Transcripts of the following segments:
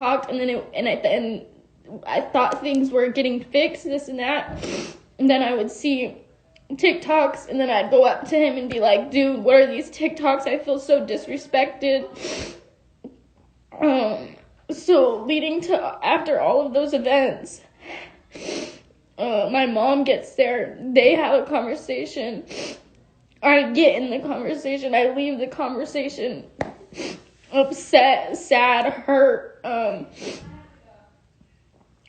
talked, and at the end, I thought things were getting fixed, this and that. And then I would see TikToks, and then I'd go up to him and be like, dude, what are these TikToks? I feel so disrespected. So leading to after all of those events, my mom gets there. They have a conversation. I get in the conversation. I leave the conversation upset, sad, hurt.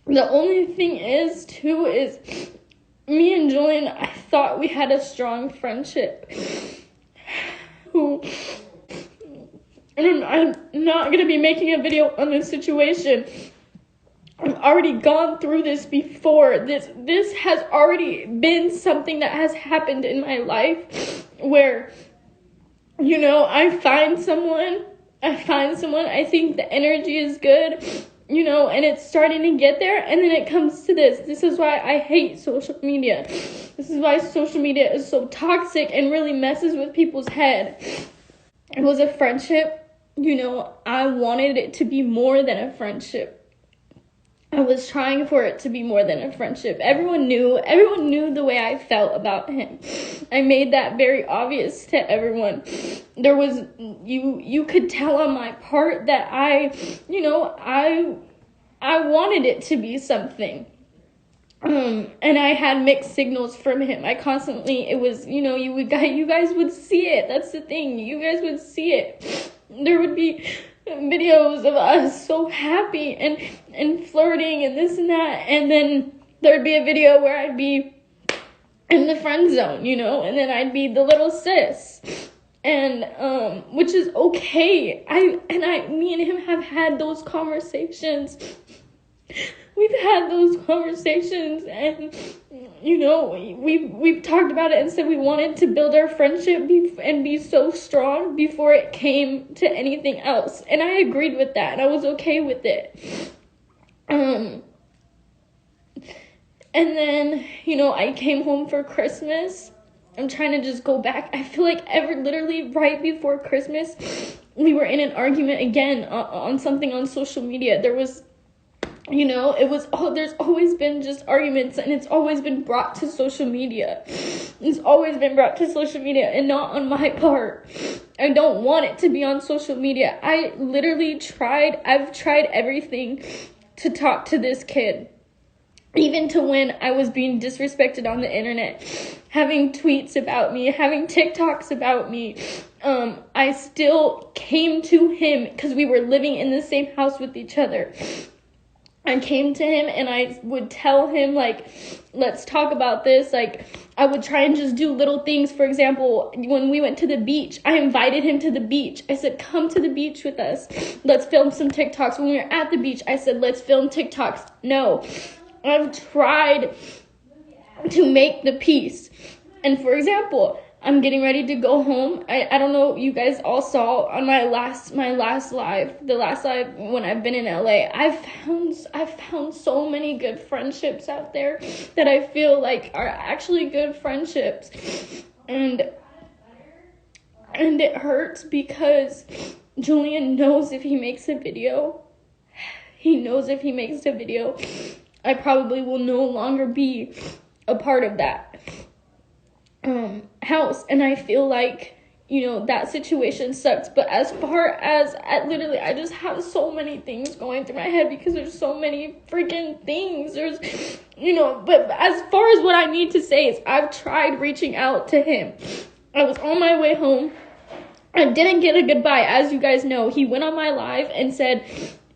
The only thing is me and Julian, I thought we had a strong friendship. And I'm not going to be making a video on this situation. I've already gone through this before. This has already been something that has happened in my life where, I find someone, I think the energy is good, and it's starting to get there, and then it comes to this. This is why I hate social media. This is why social media is so toxic and really messes with people's head. It was a friendship. I wanted it to be more than a friendship. I was trying for it to be more than a friendship. Everyone knew the way I felt about him. I made that very obvious to everyone. There was, you could tell on my part that I wanted it to be something. And I had mixed signals from him. I constantly, it was, you guys would see it. That's the thing. You guys would see it. There would be videos of us so happy and flirting and this and that, and then there'd be a video where I'd be in the friend zone, and then I'd be the little sis, and which is okay. Me and him have had those conversations. We've had those conversations, and we've talked about it and said we wanted to build our friendship and be so strong before it came to anything else. And I agreed with that, and I was okay with it. And then, I came home for Christmas. I'm trying to just go back. I feel like literally right before Christmas, we were in an argument again on something on social media. There was, there's always been just arguments, and it's always been brought to social media. It's always been brought to social media, and not on my part. I don't want it to be on social media. I've tried everything to talk to this kid. Even to when I was being disrespected on the internet, having tweets about me, having TikToks about me, I still came to him because we were living in the same house with each other. I came to him and I would tell him, let's talk about this. I would try and just do little things. For example, when we went to the beach, I invited him to the beach. I said, come to the beach with us. Let's film some TikToks. When we were at the beach, I said, let's film TikToks. No. I've tried to make the peace. And for example, I'm getting ready to go home. I don't know, you guys all saw on my last live, the last live when I've been in LA, I've found so many good friendships out there that I feel like are actually good friendships. And it hurts because Julian knows if he makes a video, I probably will no longer be a part of that house. And I feel like, that situation sucks. But as far as, I just have so many things going through my head because there's so many freaking things. There's, but as far as what I need to say is I've tried reaching out to him. I was on my way home. I didn't get a goodbye. As you guys know, he went on my live and said,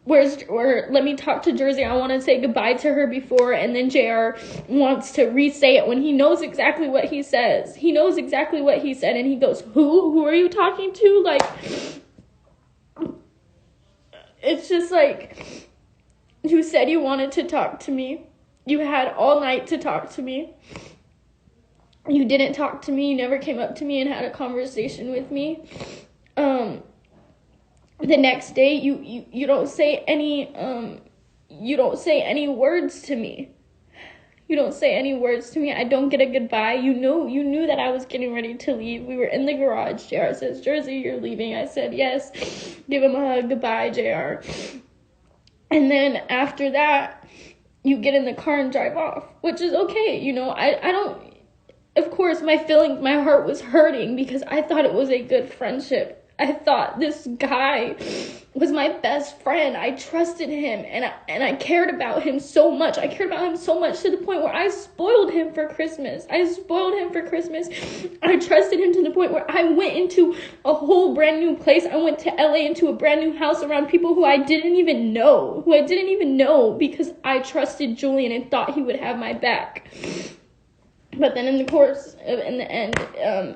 let me talk to Jersey. I want to say goodbye to her before. And then JR wants to re-say it when he knows exactly what he says. He knows exactly what he said. And he goes, who are you talking to? It's just you said you wanted to talk to me. You had all night to talk to me. You didn't talk to me. You never came up to me and had a conversation with me. The next day, you don't say any words to me. You don't say any words to me. I don't get a goodbye. You knew that I was getting ready to leave. We were in the garage. JR says, Jersey, you're leaving. I said, yes. Give him a hug. Goodbye, JR. And then after that, you get in the car and drive off, which is okay. You know, I don't, of course, my heart was hurting because I thought it was a good friendship. I thought this guy was my best friend. I trusted him, and I cared about him so much. I cared about him so much to the point where I spoiled him for Christmas. I trusted him to the point where I went into a whole brand new place. I went to LA, into a brand new house around people who I didn't even know because I trusted Julian and thought he would have my back. But then in the end,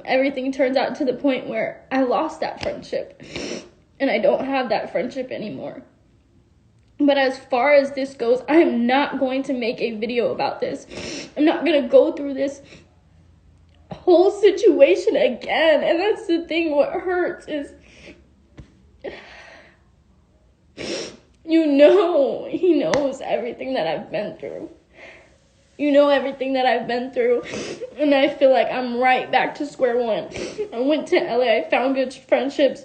everything turns out to the point where I lost that friendship. And I don't have that friendship anymore. But as far as this goes, I am not going to make a video about this. I'm not going to go through this whole situation again. And that's the thing, what hurts is, he knows everything that I've been through. You know everything that I've been through, and I feel like I'm right back to square one. I went to LA, I found good friendships,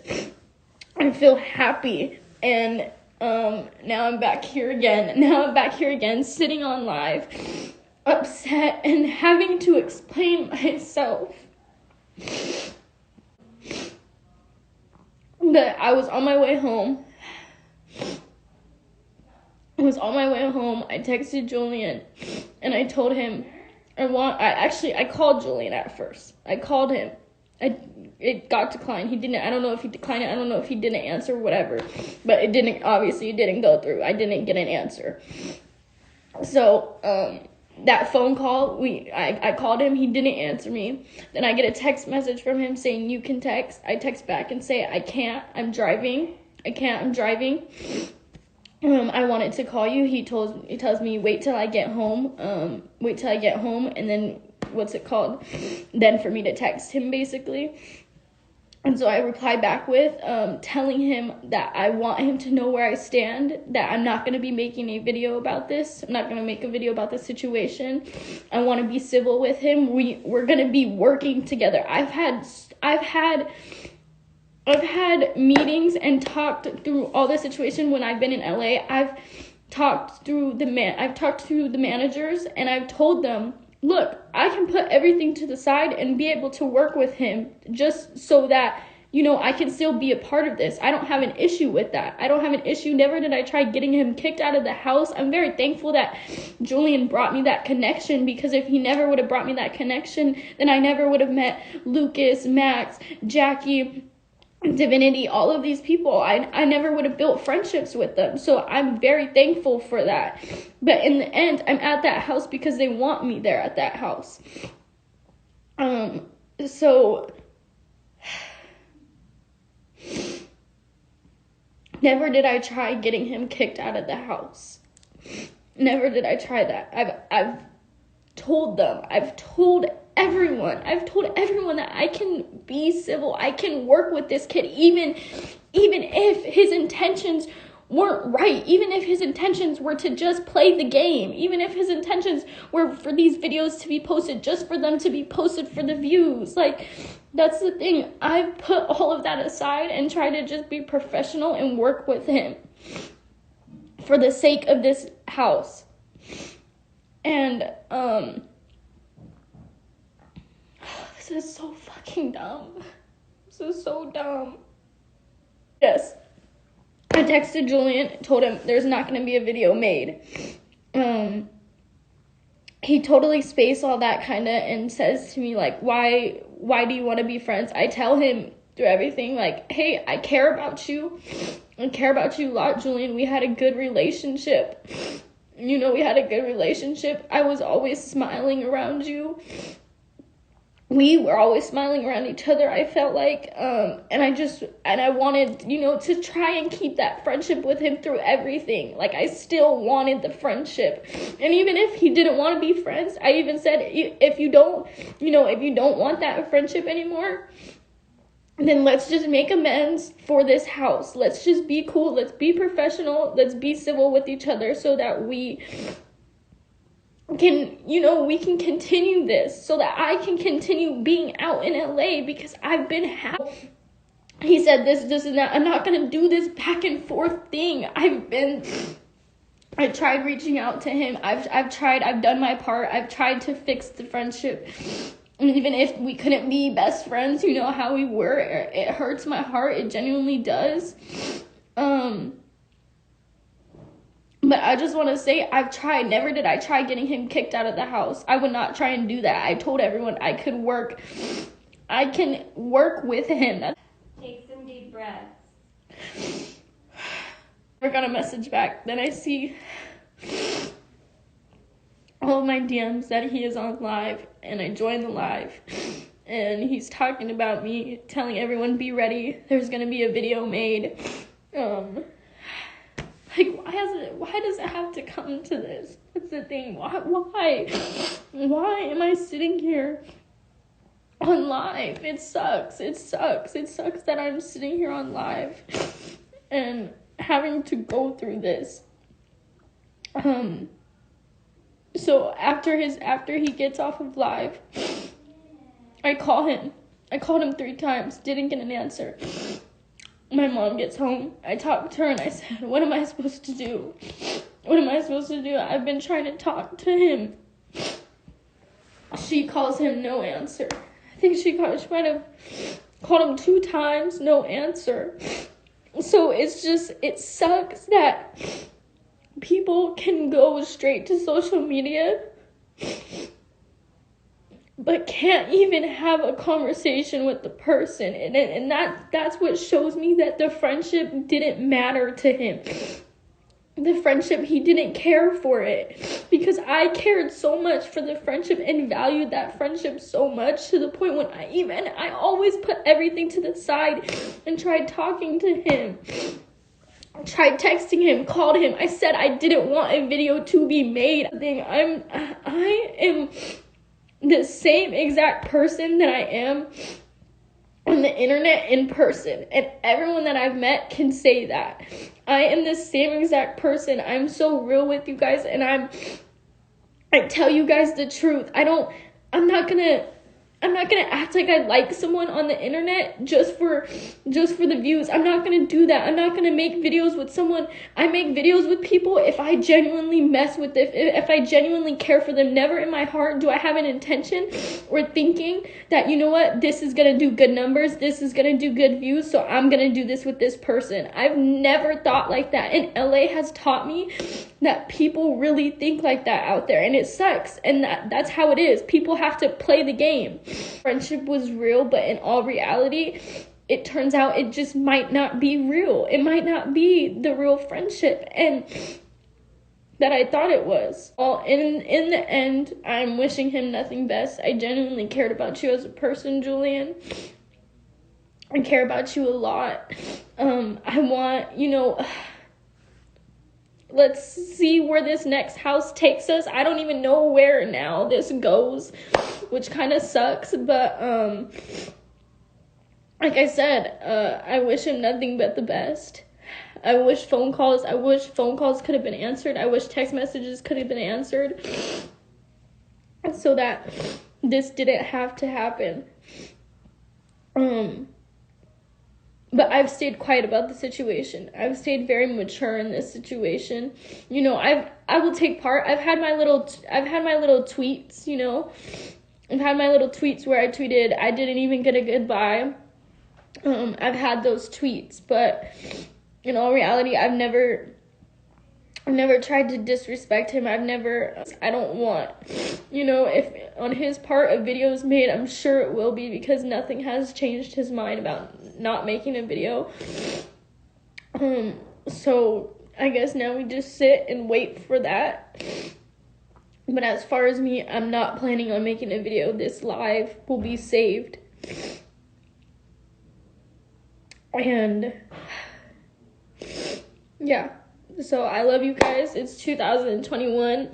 I feel happy, and now I'm back here again, sitting on live, upset, and having to explain myself. But I was on my way home. I texted Julian, and I told him I called Julian at first. I called him. It got declined. I don't know if he declined it. I don't know if he didn't answer, whatever. But it didn't go through. I didn't get an answer. So, that phone call, I called him. He didn't answer me. Then I get a text message from him saying, you can text. I text back and say, I can't. I'm driving. I wanted to call you. He tells me, wait till I get home, and then, then for me to text him, basically. And so I replied back with, telling him that I want him to know where I stand, that I'm not going to be making a video about this. I'm not going to make a video about this situation. I want to be civil with him. We're going to be working together. I've had meetings and talked through all the situation when I've been in LA. I've talked through the managers, and I've told them, look, I can put everything to the side and be able to work with him just so that, I can still be a part of this. I don't have an issue with that. Never did I try getting him kicked out of the house. I'm very thankful that Julian brought me that connection, because if he never would have brought me that connection, then I never would have met Lucas, Max, Jackie, Divinity, all of these people. I never would have built friendships with them. So I'm very thankful for that. But in the end, I'm at that house because they want me there at that house. So never did I try getting him kicked out of the house. Never did I try that. I've told them. I've told everyone that I can be civil. I can work with this kid, even if his intentions weren't right, even if his intentions were to just play the game, even if his intentions were for these videos to be posted just for them to be posted for the views. Like, that's the thing. I've put all of that aside and tried to just be professional and work with him for the sake of this house. And this is so fucking dumb. This is so dumb. Yes. I texted Julian, told him there's not going to be a video made. He totally spaced all that kind of and says to me, like, why do you want to be friends? I tell him through everything, like, hey, I care about you. I care about you a lot, Julian. We had a good relationship. We had a good relationship. I was always smiling around you. We were always smiling around each other, I felt like, and I wanted, to try and keep that friendship with him through everything. Like, I still wanted the friendship. And even if he didn't want to be friends, I even said, if you don't want that friendship anymore, then let's just make amends for this house. Let's just be cool. Let's be professional. Let's be civil with each other so that we can continue this, so that I can continue being out in LA, because I've been happy. He said this and that. I'm not going to do this back and forth thing. I tried reaching out to him. I've done my part. I've tried to fix the friendship. And even if we couldn't be best friends, you know how we were, it hurts my heart. It genuinely does. But I just want to say, I've tried. Never did I try getting him kicked out of the house. I would not try and do that. I told everyone I can work with him. Take some deep breaths. I got a message back. Then I see all of my DMs that he is on live, and I joined the live, and he's talking about me, telling everyone, be ready, there's gonna be a video made. Like, why does it have to come to this? That's the thing. Why am I sitting here on live? It sucks that I'm sitting here on live and having to go through this. So after he gets off of live, I call him. I called him 3 times, didn't get an answer. My mom gets home. I talked to her and I said, what am I supposed to do? What am I supposed to do? I've been trying to talk to him. She calls him, no answer. I think she might have called him 2 times, no answer. So it sucks that people can go straight to social media but can't even have a conversation with the person. And that's what shows me that the friendship didn't matter to him. The friendship, he didn't care for it. Because I cared so much for the friendship and valued that friendship so much, to the point when I always put everything to the side and tried talking to him. Tried texting him, called him. I said I didn't want a video to be made. I am the same exact person that I am on the internet in person, and everyone that I've met can say that. I am the same exact person. I'm so real with you guys, and I tell you guys the truth. I'm not gonna act like I like someone on the internet just for the views. I'm not gonna do that. I'm not gonna make videos with someone. I make videos with people if I genuinely mess with them, if I genuinely care for them. Never in my heart do I have an intention or thinking that, you know what, this is gonna do good numbers, this is gonna do good views, so I'm gonna do this with this person. I've never thought like that, and LA has taught me that people really think like that out there, and it sucks, and that's how it is. People have to play the game. Friendship was real, but in all reality, it turns out it just might not be real. It might not be the real friendship and that I thought it was. Well, in the end, I'm wishing him nothing best. I genuinely cared about you as a person, Julian. I care about you a lot. I want, let's see where this next house takes us. I don't even know where now this goes, which kind of sucks, but like I said, I wish him nothing but the best. I wish phone calls could have been answered. I wish text messages could have been answered so that this didn't have to happen. But I've stayed quiet about the situation. I've stayed very mature in this situation. I will take part. I've had my little tweets, I've had my little tweets where I tweeted, I didn't even get a goodbye. I've had those tweets, but in all reality, I've never tried to disrespect him. I don't want, if on his part a video is made, I'm sure it will be, because nothing has changed his mind about not making a video. So I guess now we just sit and wait for that. But as far as me, I'm not planning on making a video. This live will be saved. And yeah. So I love you guys. It's 2021.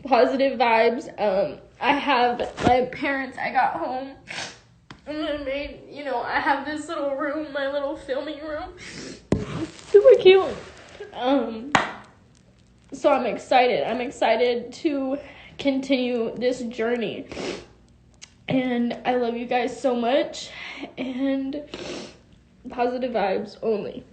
Positive vibes. I have my parents. I got home and I made, I have this little room, my little filming room. Super cute. So I'm excited. I'm excited to continue this journey. And I love you guys so much. And positive vibes only.